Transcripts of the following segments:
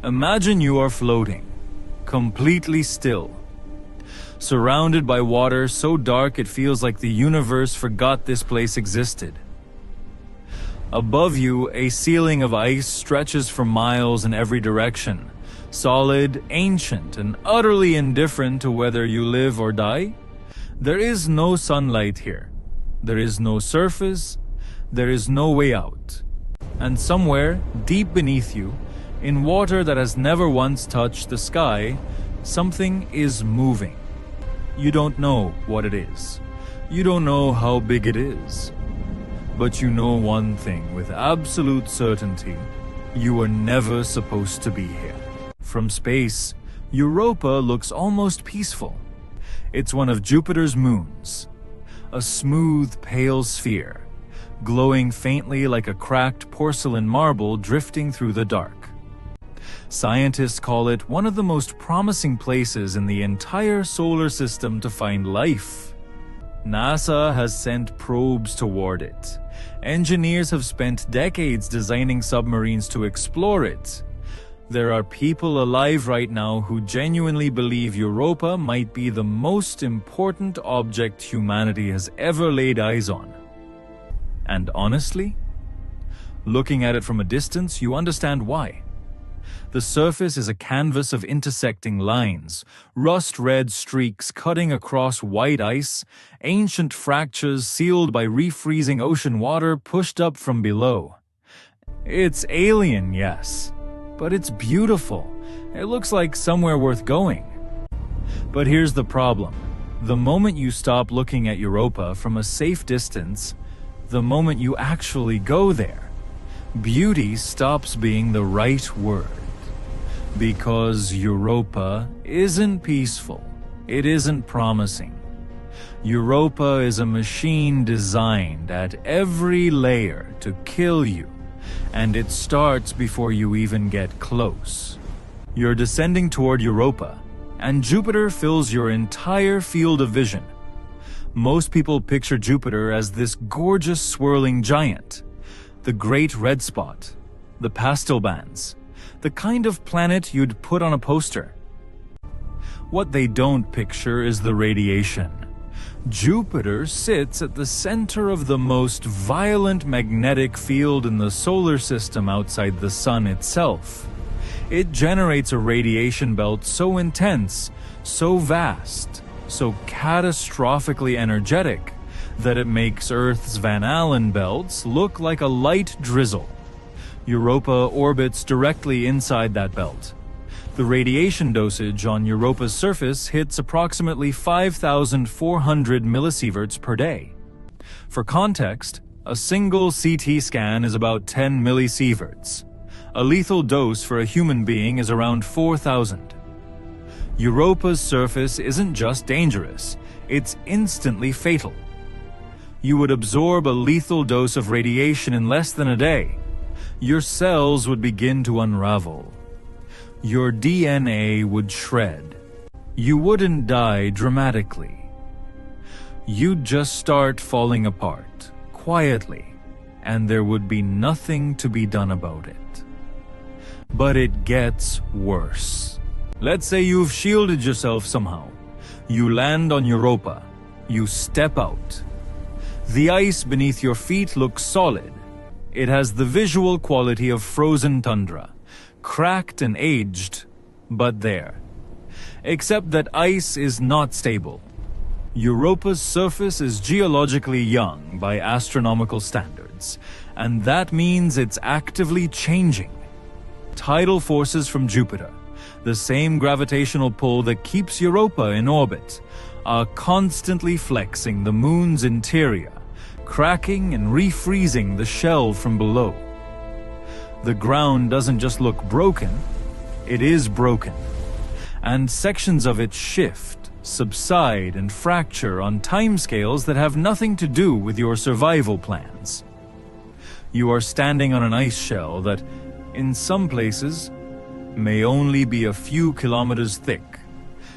Imagine you are floating, completely still, surrounded by water so dark it feels like the universe forgot this place existed. Above you, a ceiling of ice stretches for miles in every direction, solid, ancient, and utterly indifferent to whether you live or die. There is no sunlight here. There is no surface. There is no way out. And somewhere, deep beneath you, in water that has never once touched the sky, something is moving. You don't know what it is. You don't know how big it is. But you know one thing with absolute certainty: you were never supposed to be here. From space, Europa looks almost peaceful. It's one of Jupiter's moons, a smooth, pale sphere, glowing faintly like a cracked porcelain marble drifting through the dark. Scientists call it one of the most promising places in the entire solar system to find life. NASA has sent probes toward it. Engineers have spent decades designing submarines to explore it. There are people alive right now who genuinely believe Europa might be the most important object humanity has ever laid eyes on. And honestly, looking at it from a distance, you understand why. The surface is a canvas of intersecting lines, rust-red streaks cutting across white ice, ancient fractures sealed by refreezing ocean water pushed up from below. It's alien, yes, but it's beautiful. It looks like somewhere worth going. But here's the problem. The moment you stop looking at Europa from a safe distance, the moment you actually go there, beauty stops being the right word. Because Europa isn't peaceful. It isn't promising. Europa is a machine designed at every layer to kill you, and it starts before you even get close. You're descending toward Europa, and Jupiter fills your entire field of vision. Most people picture Jupiter as this gorgeous swirling giant, the great red spot, the pastel bands, the kind of planet you'd put on a poster. What they don't picture is the radiation. Jupiter sits at the center of the most violent magnetic field in the solar system outside the sun itself. It generates a radiation belt so intense, so vast, so catastrophically energetic that it makes Earth's Van Allen belts look like a light drizzle. Europa orbits directly inside that belt. The radiation dosage on Europa's surface hits approximately 5,400 millisieverts per day. For context, a single CT scan is about 10 millisieverts. A lethal dose for a human being is around 4,000. Europa's surface isn't just dangerous, it's instantly fatal. You would absorb a lethal dose of radiation in less than a day. Your cells would begin to unravel. Your DNA would shred. You wouldn't die dramatically. You'd just start falling apart, quietly, and there would be nothing to be done about it. But it gets worse. Let's say you've shielded yourself somehow. You land on Europa. You step out. The ice beneath your feet looks solid. It has the visual quality of frozen tundra, cracked and aged, but there. Except that ice is not stable. Europa's surface is geologically young by astronomical standards, and that means it's actively changing. Tidal forces from Jupiter, the same gravitational pull that keeps Europa in orbit, are constantly flexing the moon's interior, cracking and refreezing the shell from below. The ground doesn't just look broken, it is broken. And sections of it shift, subside, and fracture on timescales that have nothing to do with your survival plans. You are standing on an ice shell that, in some places, may only be a few kilometers thick,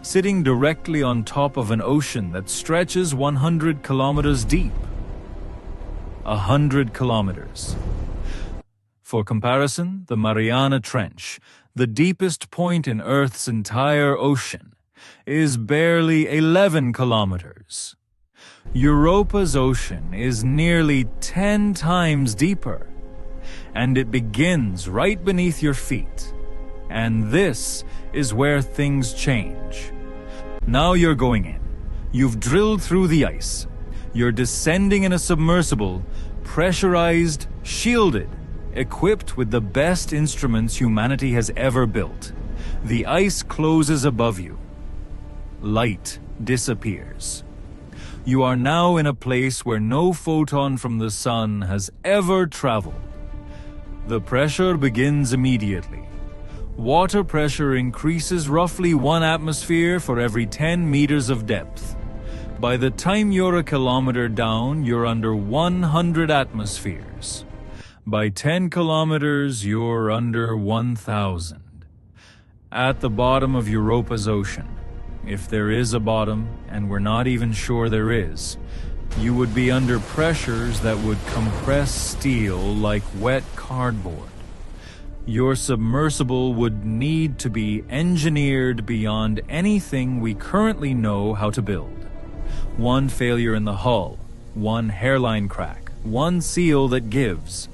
sitting directly on top of an ocean that stretches 100 kilometers deep. 100 kilometers. For comparison, the Mariana Trench, the deepest point in Earth's entire ocean, is barely 11 kilometers. Europa's ocean is nearly 10 times deeper, and it begins right beneath your feet. And this is where things change. Now you're going in. You've drilled through the ice. You're descending in a submersible, pressurized, shielded, equipped with the best instruments humanity has ever built. The ice closes above you. Light disappears. You are now in a place where no photon from the sun has ever traveled. The pressure begins immediately. Water pressure increases roughly 1 atmosphere for every 10 meters of depth. By the time you're a kilometer down, you're under 100 atmospheres. By 10 kilometers, you're under 1,000. At the bottom of Europa's ocean, if there is a bottom, and we're not even sure there is, you would be under pressures that would compress steel like wet cardboard. Your submersible would need to be engineered beyond anything we currently know how to build. One failure in the hull, one hairline crack, one seal that gives,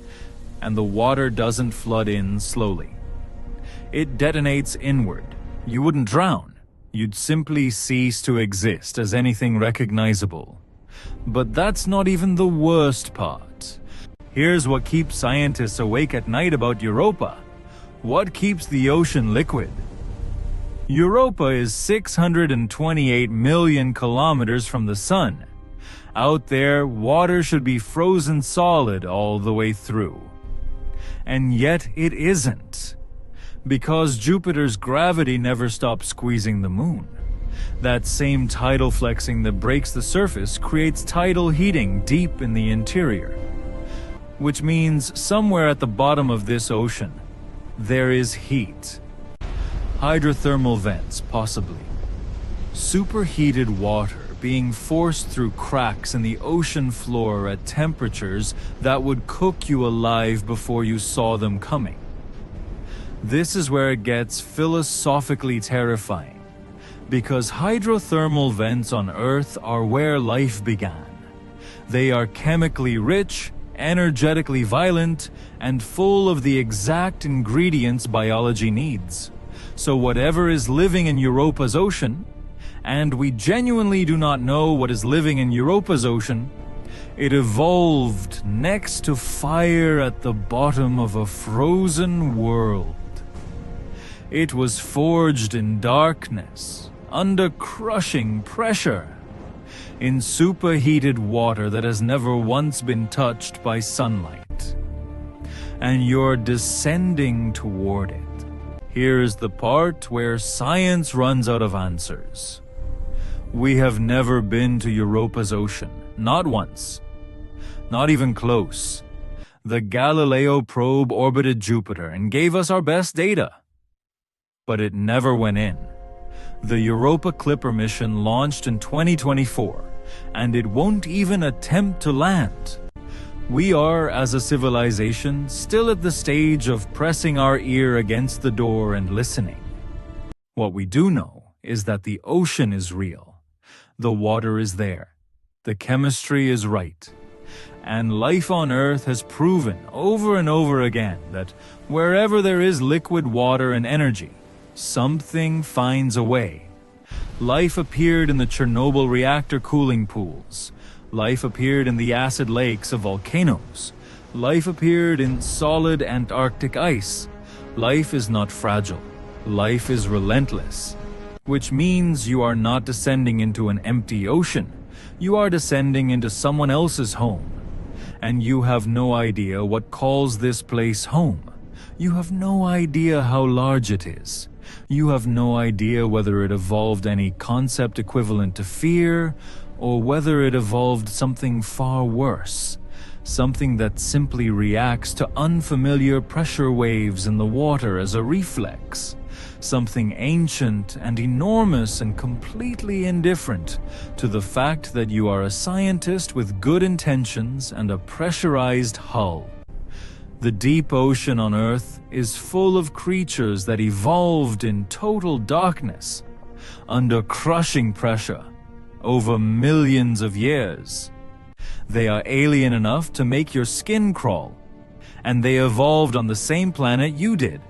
and the water doesn't flood in slowly. It detonates inward. You wouldn't drown. You'd simply cease to exist as anything recognizable. But that's not even the worst part. Here's what keeps scientists awake at night about Europa. What keeps the ocean liquid? Europa is 628 million kilometers from the sun. Out there, water should be frozen solid all the way through. And yet it isn't. Because Jupiter's gravity never stops squeezing the moon. That same tidal flexing that breaks the surface creates tidal heating deep in the interior. Which means somewhere at the bottom of this ocean, there is heat. Hydrothermal vents, possibly. Superheated water being forced through cracks in the ocean floor at temperatures that would cook you alive before you saw them coming. This is where it gets philosophically terrifying, because hydrothermal vents on Earth are where life began. They are chemically rich, energetically violent, and full of the exact ingredients biology needs. So whatever is living in Europa's ocean, and we genuinely do not know what is living in Europa's ocean, it evolved next to fire at the bottom of a frozen world. It was forged in darkness, under crushing pressure, in superheated water that has never once been touched by sunlight. And you're descending toward it. Here's the part where science runs out of answers. We have never been to Europa's ocean, not once. Not even close. The Galileo probe orbited Jupiter and gave us our best data. But it never went in. The Europa Clipper mission launched in 2024, and it won't even attempt to land. We are, as a civilization, still at the stage of pressing our ear against the door and listening. What we do know is that the ocean is real. The water is there. The chemistry is right. And life on Earth has proven over and over again that wherever there is liquid water and energy, something finds a way. Life appeared in the Chernobyl reactor cooling pools. Life appeared in the acid lakes of volcanoes. Life appeared in solid Antarctic ice. Life is not fragile. Life is relentless. Which means you are not descending into an empty ocean. You are descending into someone else's home. And you have no idea what calls this place home. You have no idea how large it is. You have no idea whether it evolved any concept equivalent to fear, or whether it evolved something far worse, something that simply reacts to unfamiliar pressure waves in the water as a reflex, something ancient and enormous and completely indifferent to the fact that you are a scientist with good intentions and a pressurized hull. The deep ocean on Earth is full of creatures that evolved in total darkness, under crushing pressure, over millions of years. They are alien enough to make your skin crawl, and they evolved on the same planet you did.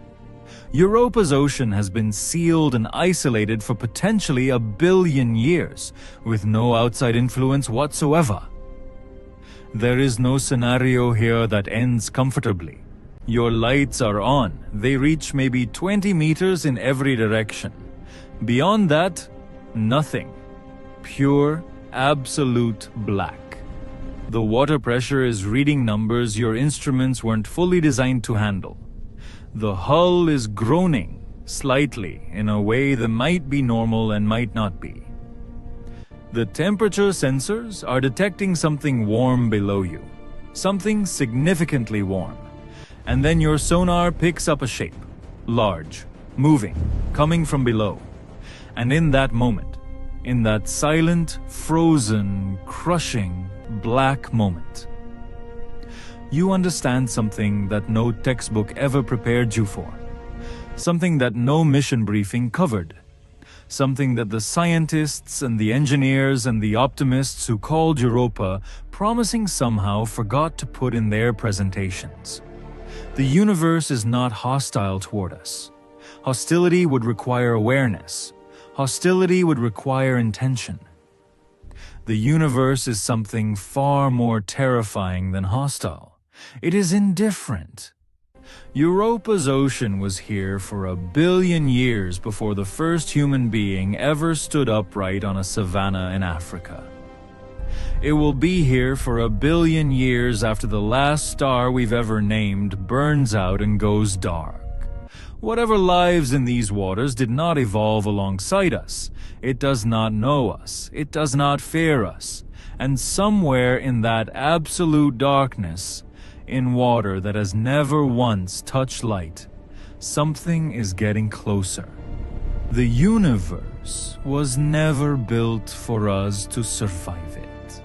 Europa's ocean has been sealed and isolated for potentially 1 billion years, with no outside influence whatsoever. There is no scenario here that ends comfortably. Your lights are on. They reach maybe 20 meters in every direction. Beyond that, nothing. Pure, absolute black. The water pressure is reading numbers your instruments weren't fully designed to handle. The hull is groaning, slightly, in a way that might be normal and might not be. The temperature sensors are detecting something warm below you, something significantly warm. And then your sonar picks up a shape, large, moving, coming from below. And in that moment, in that silent, frozen, crushing, black moment, you understand something that no textbook ever prepared you for, something that no mission briefing covered, something that the scientists and the engineers and the optimists who called Europa promising somehow forgot to put in their presentations. The universe is not hostile toward us. Hostility would require awareness. Hostility would require intention. The universe is something far more terrifying than hostile. It is indifferent. Europa's ocean was here for 1 billion years before the first human being ever stood upright on a savanna in Africa. It will be here for 1 billion years after the last star we've ever named burns out and goes dark. Whatever lives in these waters did not evolve alongside us. It does not know us. It does not fear us. And somewhere in that absolute darkness, in water that has never once touched light, something is getting closer. The universe was never built for us to survive it.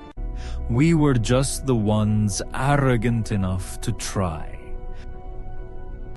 We were just the ones arrogant enough to try.